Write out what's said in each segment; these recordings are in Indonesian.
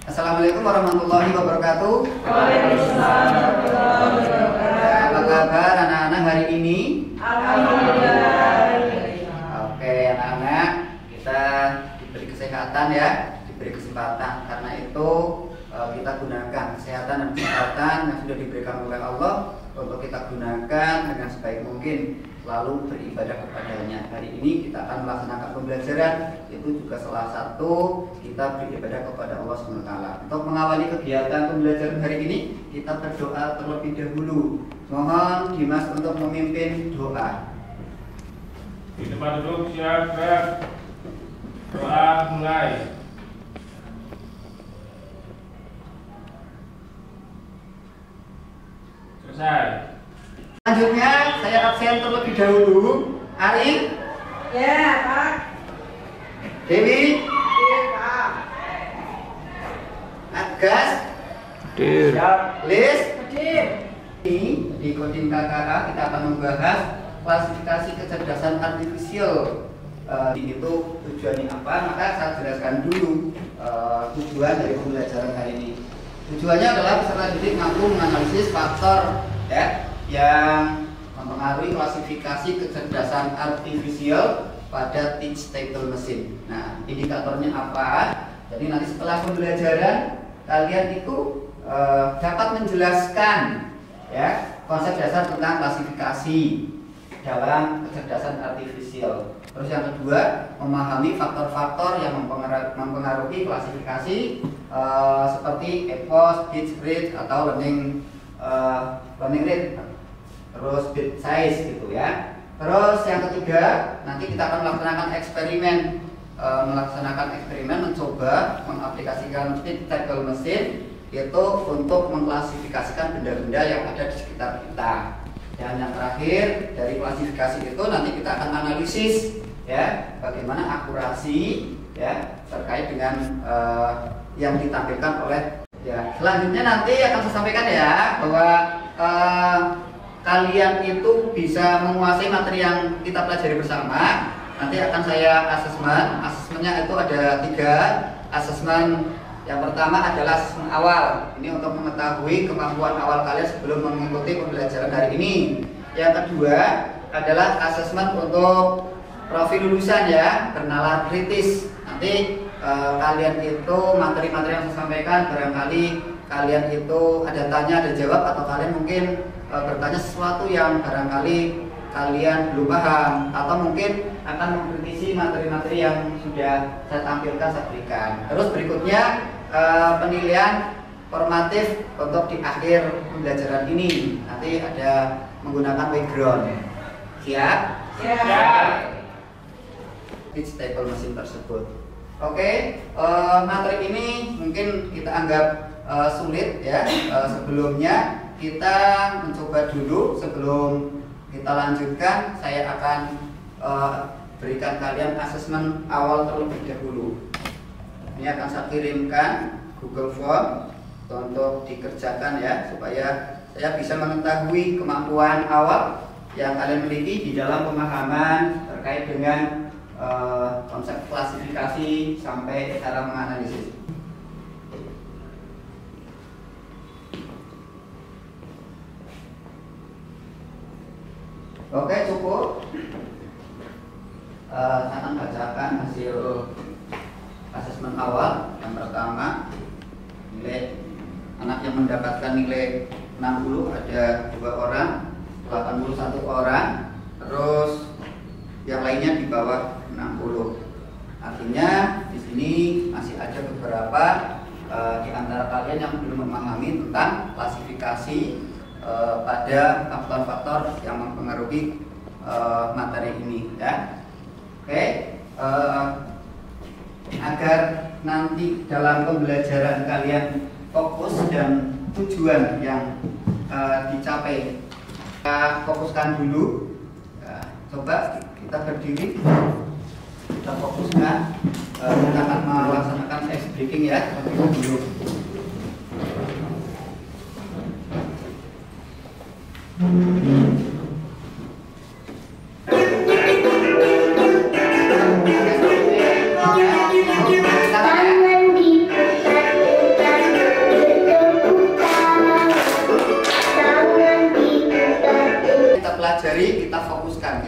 Assalamualaikum warahmatullahi wabarakatuh. Waalaikumsalam warahmatullahi wabarakatuh. Apa kabar anak-anak hari ini? Alhamdulillah. Oke anak-anak, kita diberi kesehatan ya, diberi kesempatan. Karena itu kita gunakan kesehatan dan kesempatan yang sudah diberikan oleh Allah untuk kita gunakan dengan sebaik mungkin, lalu beribadah kepadanya. Hari ini kita akan melaksanakan pembelajaran, itu juga salah satu kita beribadah kepada Allah SWT. Untuk mengawali kegiatan pembelajaran hari ini, kita berdoa terlebih dahulu. Mohon Dimas untuk memimpin doa. Di tempat duduk siap. Doa mulai. Selesai. Selanjutnya saya absen terlebih dahulu. Ari, Ya, Pak. Dewi, Iya, Pak. Agas, Lis. Ini di Kodim KKA kita akan membahas klasifikasi kecerdasan artifisial. Itu tujuannya apa? Maka saya jelaskan dulu tujuan dari pembelajaran hari ini. Tujuannya adalah peserta didik mampu menganalisis faktor ya yang mempengaruhi klasifikasi kecerdasan artifisial pada teach table mesin. Nah, indikatornya apa? Jadi nanti setelah pembelajaran kalian itu dapat menjelaskan ya konsep dasar tentang klasifikasi dalam kecerdasan artifisial. Terus yang kedua, memahami faktor-faktor yang mempengaruhi klasifikasi seperti EPOS, bit rate atau learning rate, terus bit size gitu ya. Terus yang ketiga, nanti kita akan melaksanakan eksperimen mencoba mengaplikasikan teach table mesin itu untuk mengklasifikasikan benda-benda yang ada di sekitar kita. Dan yang terakhir dari klasifikasi itu nanti kita akan analisis ya bagaimana akurasi ya terkait dengan yang ditampilkan oleh ya. Selanjutnya nanti akan saya sampaikan ya bahwa kalian itu bisa menguasai materi yang kita pelajari bersama. Nanti akan saya asesmen. Asesmennya itu ada 3 asesmen. Yang pertama adalah asesmen awal. Ini untuk mengetahui kemampuan awal kalian sebelum mengikuti pembelajaran hari ini. Yang kedua adalah asesmen untuk profil lulusan ya, bernalar kritis. Nanti kalian itu materi-materi yang saya sampaikan barangkali kalian itu ada tanya, ada jawab, atau kalian mungkin bertanya sesuatu yang barangkali kalian belum paham, atau mungkin akan mengkritisi materi-materi yang sudah saya tampilkan, saya berikan. Terus berikutnya penilaian formatif untuk di akhir pembelajaran ini. Nanti ada menggunakan background. Siap? Siap. Teach table mesin tersebut. Oke, materi ini mungkin kita anggap sulit ya. Sebelumnya kita mencoba dulu sebelum kita lanjutkan. Saya akan berikan kalian asesmen awal terlebih dahulu. Ini akan saya kirimkan Google Form untuk dikerjakan ya, supaya saya bisa mengetahui kemampuan awal yang kalian miliki di dalam pemahaman terkait dengan konsep klasifikasi sampai cara menganalisis. Oke, cukup. Saya akan bacakan hasil asesmen awal. Yang pertama, nilai anak yang mendapatkan nilai 60 ada 2 orang, 81 orang, terus yang lainnya di bawah 60. Artinya di sini masih ada beberapa di antara kalian yang belum memahami tentang klasifikasi pada faktor-faktor yang mempengaruhi materi ini ya. Oke, agar nanti dalam pembelajaran kalian fokus dan tujuan yang dicapai, kita fokuskan dulu. Coba kita berdiri, kita fokuskan. Kita akan melaksanakan ice breaking ya, terlebih dulu.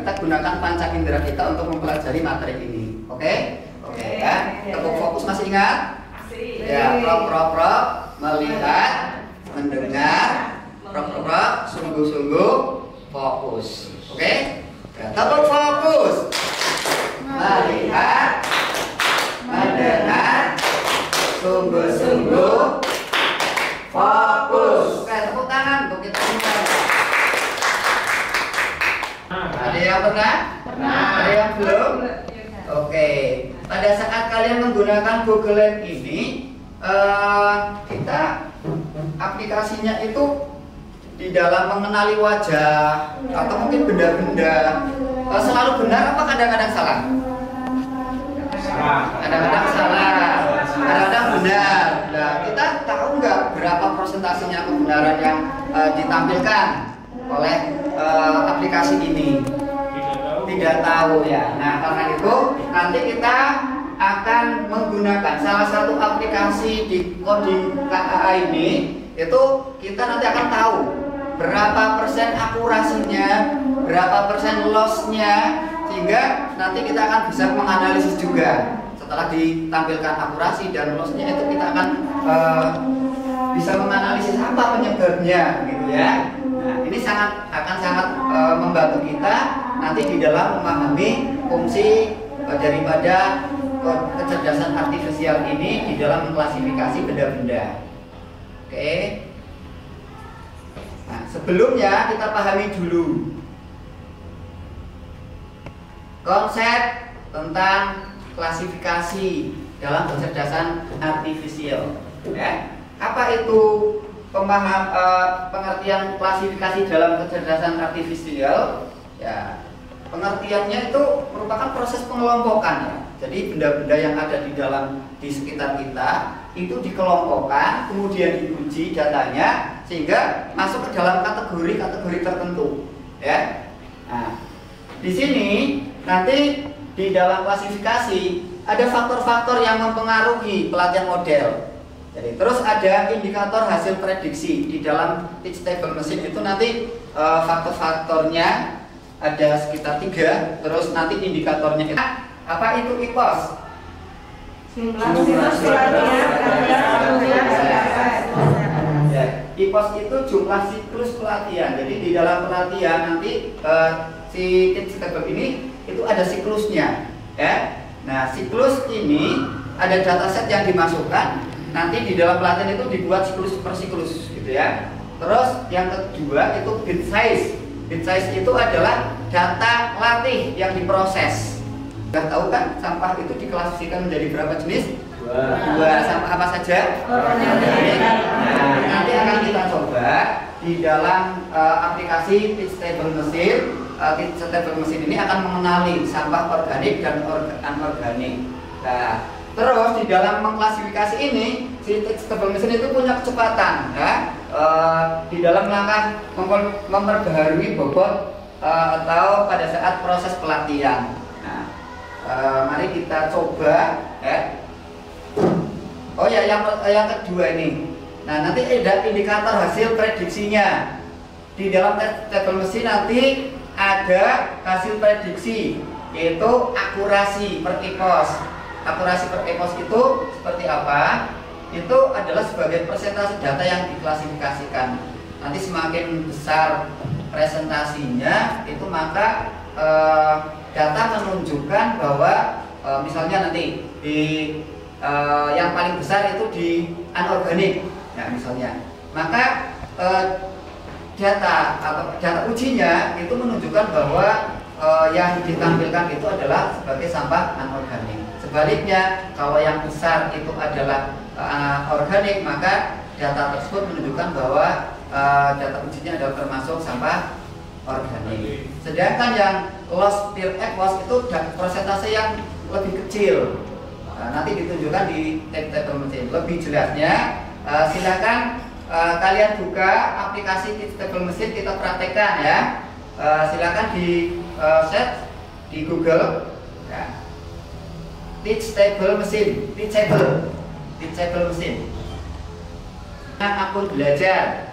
kita gunakan panca indera kita untuk mempelajari materi ini. Oke? Oke ya. Tepuk fokus masih ingat? Ya, prop melihat, mendengar, prop sungguh-sungguh fokus. Oke? Ya, tepuk fokus. Melihat, mendengar, sungguh-sungguh fokus. Oke, tepuk tangan untuk kita semua. Ada yang pernah? Ada yang belum? Oke. Pada saat kalian menggunakan Google Lens ini, kita aplikasinya itu di dalam mengenali wajah atau mungkin benda-benda selalu benar apa kadang-kadang salah? Kadang-kadang salah, kadang-kadang benar. Nah, kita tahu nggak berapa persentasenya kebenaran yang ditampilkan oleh aplikasi ini? Tidak tahu ya. Nah, karena itu nanti kita akan menggunakan salah satu aplikasi di coding KAA ini. Itu kita nanti akan tahu berapa persen akurasinya, berapa persen lossnya, sehingga nanti kita akan bisa menganalisis juga. Setelah ditampilkan akurasi dan lossnya itu kita akan bisa menganalisis apa penyebabnya, gitu ya. Nah, ini akan sangat membantu kita nanti di dalam memahami fungsi daripada kecerdasan artifisial ini di dalam mengklasifikasi benda-benda. Oke. Nah, sebelumnya kita pahami dulu konsep tentang klasifikasi dalam kecerdasan artifisial. Ya. Apa itu pengertian klasifikasi dalam kecerdasan artifisial? Ya, pengertiannya itu merupakan proses pengelompokan ya. Jadi benda-benda yang ada di sekitar kita itu dikelompokkan, kemudian diuji datanya sehingga masuk ke dalam kategori-kategori tertentu, ya. Nah, di sini nanti di dalam klasifikasi ada faktor-faktor yang mempengaruhi pelatihan model. Jadi terus ada indikator hasil prediksi di dalam teach table mesin itu nanti faktor-faktornya ada sekitar 3, terus nanti indikatornya itu apa itu IPOS? Ya, IPOS itu jumlah siklus pelatihan. Jadi di dalam pelatihan nanti si teach table ini itu ada siklusnya, ya. Nah, siklus ini ada dataset yang dimasukkan. Nanti di dalam pelatihan itu dibuat siklus per siklus, gitu ya. Terus yang kedua itu bit size. Bit size itu adalah data latih yang diproses. Sudah tahu kan sampah itu diklasifikasikan menjadi berapa jenis? Dua. Sampah apa saja? Nah, nanti akan kita coba di dalam aplikasi teach table mesin. Teach table mesin ini akan mengenali sampah organik dan anorganik. Nah, terus di dalam mengklasifikasi ini, si teach table mesin itu punya kecepatan, ya, di dalam langkah memperbaharui bobot atau pada saat proses pelatihan. Nah, mari kita coba, ya. Oh ya, yang kedua ini. Nah, nanti ada indikator hasil prediksinya. Di dalam teach table mesin nanti ada hasil prediksi, yaitu akurasi per IPOS. Akurasi per IPOS itu seperti apa? Itu adalah sebagai persentase data yang diklasifikasikan. Nanti semakin besar presentasinya, itu maka data menunjukkan bahwa misalnya nanti di yang paling besar itu di anorganik, ya misalnya. Maka data ujinya itu menunjukkan bahwa yang ditampilkan itu adalah sebagai sampah anorganik. Sebaliknya, kalau yang besar itu adalah organik, maka data tersebut menunjukkan bahwa data ujinya adalah termasuk sampah organik. Sedangkan yang loss per EPOS itu persentase yang lebih kecil. Nanti ditunjukkan di table mesin. Lebih jelasnya, silakan kalian buka aplikasi teach table mesin, kita praktekkan ya. Silakan di set di Google. Ya. Teach table mesin, teach table mesin. Akun belajar.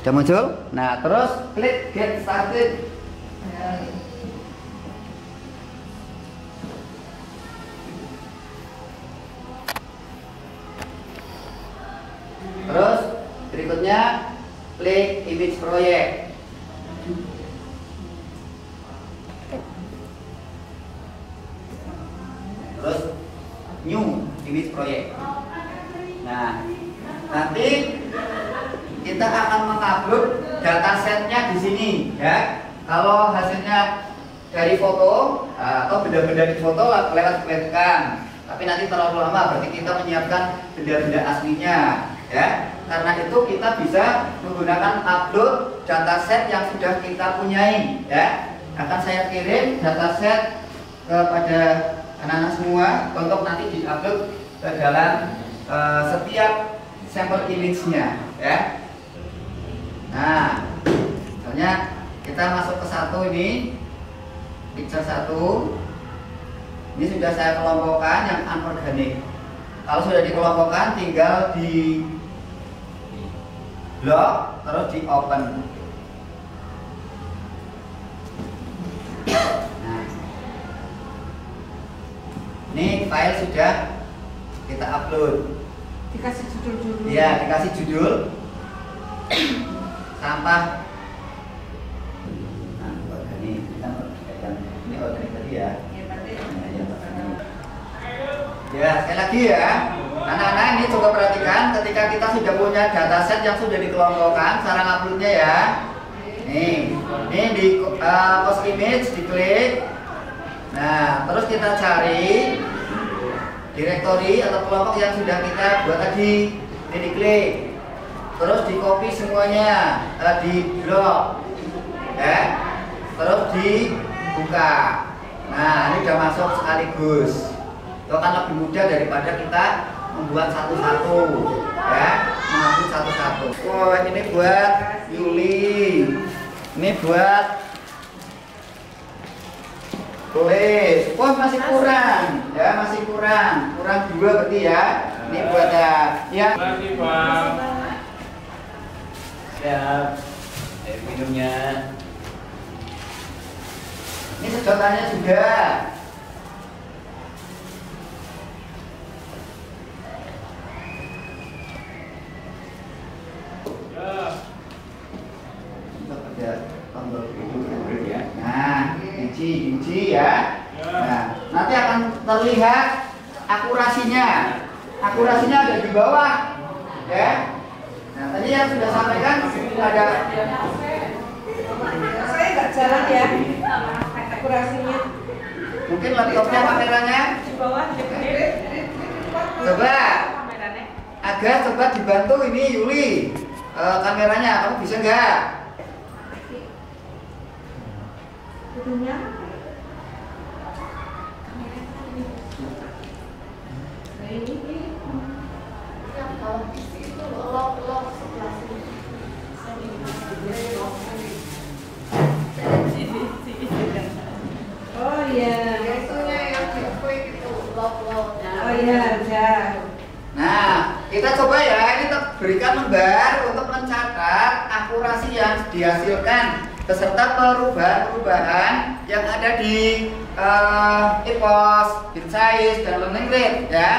Udah muncul? Nah, terus klik get started. Terus berikutnya klik image project. Terus new image project. Nah, nanti kita akan mengupload datasetnya di sini ya. Kalau hasilnya dari foto atau benda-benda di foto lewat webcam, tapi nanti terlalu lama, berarti kita menyiapkan benda-benda aslinya ya. Karena itu kita bisa menggunakan upload dataset yang sudah kita punyai ya. Akan saya kirim dataset kepada anak-anak semua untuk nanti diupload ke dalam setiap sampel image-nya ya. Nah, misalnya kita masuk ke satu ini, picture 1. Ini sudah saya kelompokkan yang anorganik. Kalau sudah dikelompokkan, tinggal di blok terus di open. Nah, ini file sudah kita upload. Dikasih judul dulu. Iya, dikasih judul sampah. Nah, organik ini organik tadi ya. Ya, sekali lagi ya, anak-anak ini coba perhatikan ketika kita sudah punya dataset yang sudah dikelompokkan, cara nguploadnya ya. Ini di post image diklik. Nah, terus kita cari direktori atau kelompok yang sudah kita buat tadi. Ini diklik. Terus di copy semuanya, di blok ya. Terus dibuka. Nah, ini sudah masuk sekaligus. Itu akan lebih mudah daripada kita membuat satu-satu ya, mengupload satu-satu. Wah, ini buat Yuli. Ini buat tulis. Wah, masih kurang ya, masih kurang 2 berarti ya. Ini buat ya. Terima kasih, Bang. Siap. Air minumnya. Ini sedotannya sudah. Ada tombol itu ya. Nah, kunci ya. Nah, nanti akan terlihat akurasinya. Akurasinya ada di bawah ya. Nah, tadi yang sudah sampaikan ada. Saya nggak jalan ya. Akurasinya. Mungkin laptopnya kameranya Di bawah. coba. Agak coba dibantu ini Yuli. Kameranya kamu bisa nggak? Itunya. Oh iya. Oh iya, bisa. Nah, kita coba ya, ini berikan lembar untuk mencatat akurasi yang dihasilkan beserta perubahan-perubahan yang ada di EPOS, BitSize, dan Learning Rate ya.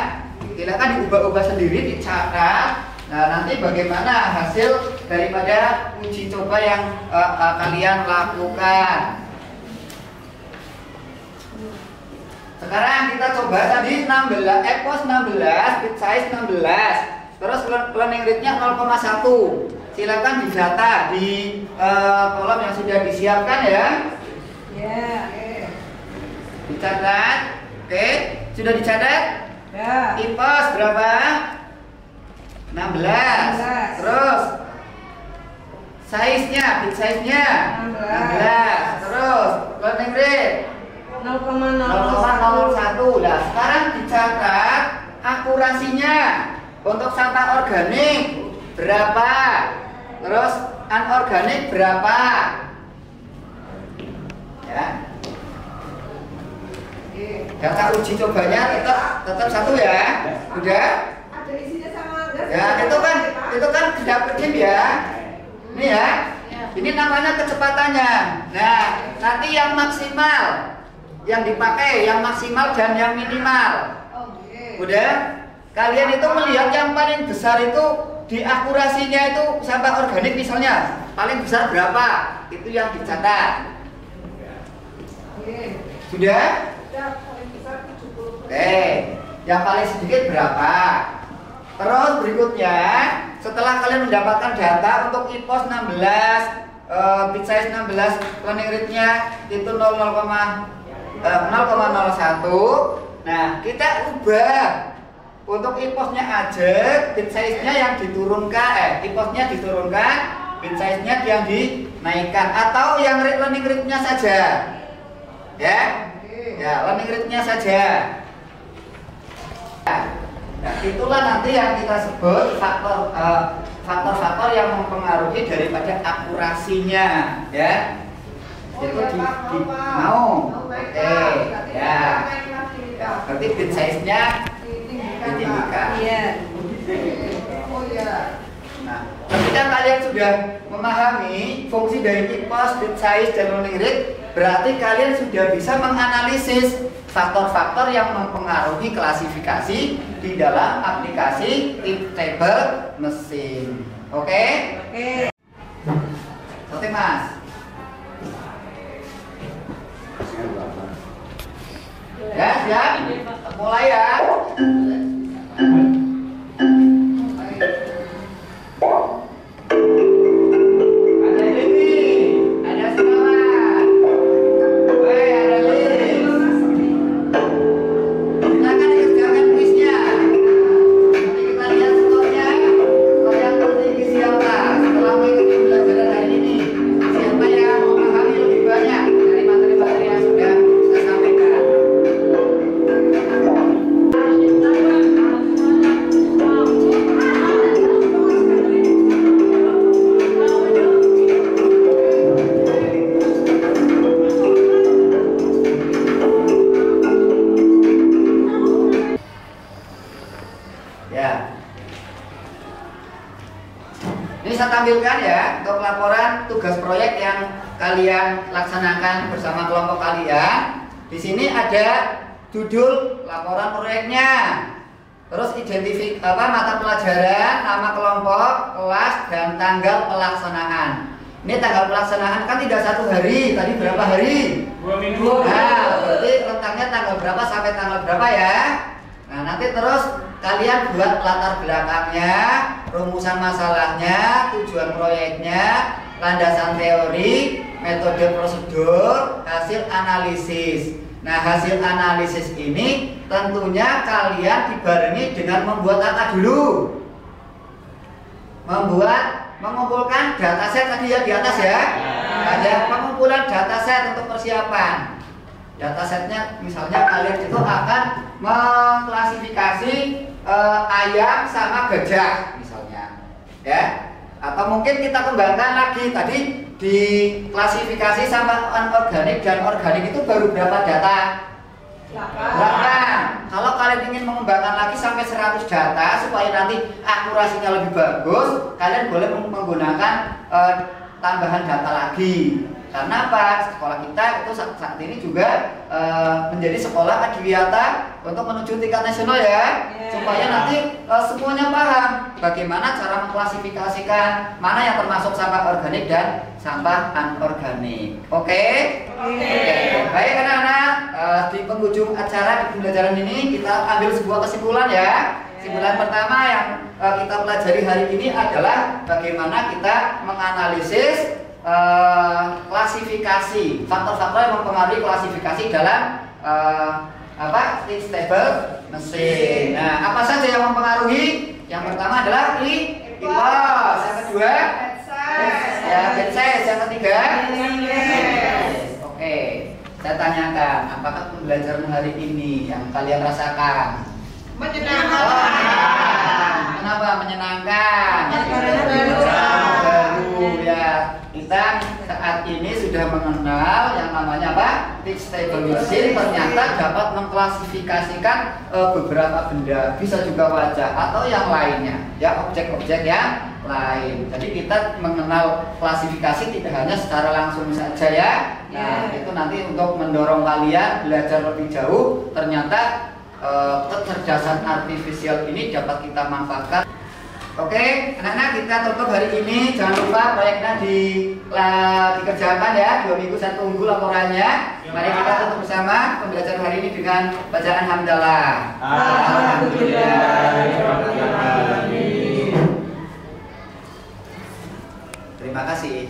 Silakan diubah-ubah sendiri, dicatat. Nah, nanti bagaimana hasil daripada uji coba yang kalian lakukan. Sekarang kita coba tadi 16, EPOS 16, BitSize 16, terus Learning Rate-nya 0,1. Silakan didata di kolom yang sudah disiapkan ya. Ya. Dicatat. Oke, sudah dicatat? Ya. EPOS berapa? 16. Terus size-nya, bit size-nya 16. Terus Learning Rate 0,01. Nah, sekarang dicatat akurasinya untuk sampah organik berapa, terus anorganik berapa ya. Data uji cobanya tetap 1 ya. Udah Ada isinya sama enggak? ya, itu kan sudah tim ya. Ini ya. Ini namanya kecepatannya. Nah, nanti yang maksimal yang dipakai, yang maksimal dan yang minimal. Udah? Kalian itu melihat yang paling besar itu di akurasinya itu sampah organik misalnya paling besar berapa? Itu yang dicatat. Sudah? Oke, yang paling sedikit berapa? Terus berikutnya, setelah kalian mendapatkan data untuk IPOS 16, bit size 16, learning rate-nya itu 0,01. Nah, kita ubah untuk IPOS-nya aja, bit size-nya yang diturunkan, IPOS-nya diturunkan, bit size-nya yang dinaikkan, atau yang learning rate-nya saja. Ya, learning rate-nya saja. Nah, itulah nanti yang kita sebut faktor-faktor yang mempengaruhi daripada akurasinya, ya. Itu mau. Oke, ya. Berarti bit size-nya ditinggikan. Iya. Nah, ketika kalian sudah memahami fungsi dari IPOS, bit size, dan learning rate, berarti kalian sudah bisa menganalisis faktor-faktor yang mempengaruhi klasifikasi di dalam aplikasi table mesin. Oke? Oke. Oke, Mas. Ya, siap? Mulai ya. Ada Dewi, ada Selamat. Woi, ada Liz. Silakan dikerjakan kuisnya. Nanti kita lihat skornya. Skor yang tertinggi siapa? Setelah mengikuti pembelajaran hari ini, siapa yang memahami lebih banyak dari materi-materi yang sudah saya sampaikan? Ya. Ini saya tampilkan ya untuk laporan tugas proyek yang kalian laksanakan bersama kelompok kalian. Di sini ada judul laporan proyeknya. Terus mata pelajaran, nama kelompok, kelas, dan tanggal pelaksanaan. Ini tanggal pelaksanaan kan tidak 1 hari, tadi berapa hari? 2 minggu. Nah, berarti rentangnya tanggal berapa sampai tanggal berapa ya? Nah, nanti terus kalian buat latar belakangnya, rumusan masalahnya, tujuan proyeknya, landasan teori, metode prosedur, hasil analisis. Nah, hasil analisis ini tentunya kalian dibarengi dengan membuat apa dulu? Mengumpulkan dataset tadi ya di atas ya. Ada pengumpulan dataset untuk persiapan. Datasetnya misalnya kalian itu akan mengklasifikasi ayam sama gajah misalnya, ya. Atau mungkin kita kembangkan lagi tadi di klasifikasi sama anorganik dan organik itu baru berapa data? 8. Kalau kalian ingin mengembangkan lagi sampai 100 data supaya nanti akurasinya lebih bagus, kalian boleh menggunakan tambahan data lagi. Karena apa? Sekolah kita itu saat ini juga menjadi sekolah adiwiyata untuk menuju tingkat nasional ya, supaya nanti semuanya paham bagaimana cara mengklasifikasikan mana yang termasuk sampah organik dan sampah anorganik. Oke? Baik anak-anak, di penghujung acara di pembelajaran ini kita ambil sebuah kesimpulan ya. Kesimpulan pertama yang kita pelajari hari ini adalah bagaimana kita menganalisis klasifikasi, faktor-faktor yang mempengaruhi klasifikasi dalam table mesin. Nah, apa saja yang mempengaruhi? Yang pertama adalah IPOS, yang kedua bit size, yang ketiga Oke, saya tanyakan, apakah pembelajaran hari ini yang kalian rasakan menyenangkan? Kenapa menyenangkan? Baru ya, kita saat ini sudah mengenal yang namanya apa? semantic stable machine ternyata dapat mengklasifikasikan beberapa benda, bisa juga wajah atau yang lainnya, ya objek-objek yang lain. Jadi kita mengenal klasifikasi tidak hanya secara langsung saja ya. Nah, itu nanti untuk mendorong kalian belajar lebih jauh. Ternyata kecerdasan artifisial ini dapat kita manfaatkan. Oke, anak-anak, kita tutup hari ini. Jangan lupa proyeknya dikerjakan ya. 2 minggu saya tunggu laporannya. Mari kita tutup bersama pembelajaran hari ini dengan bacaan hamdalah. Alhamdulillah. Terima kasih.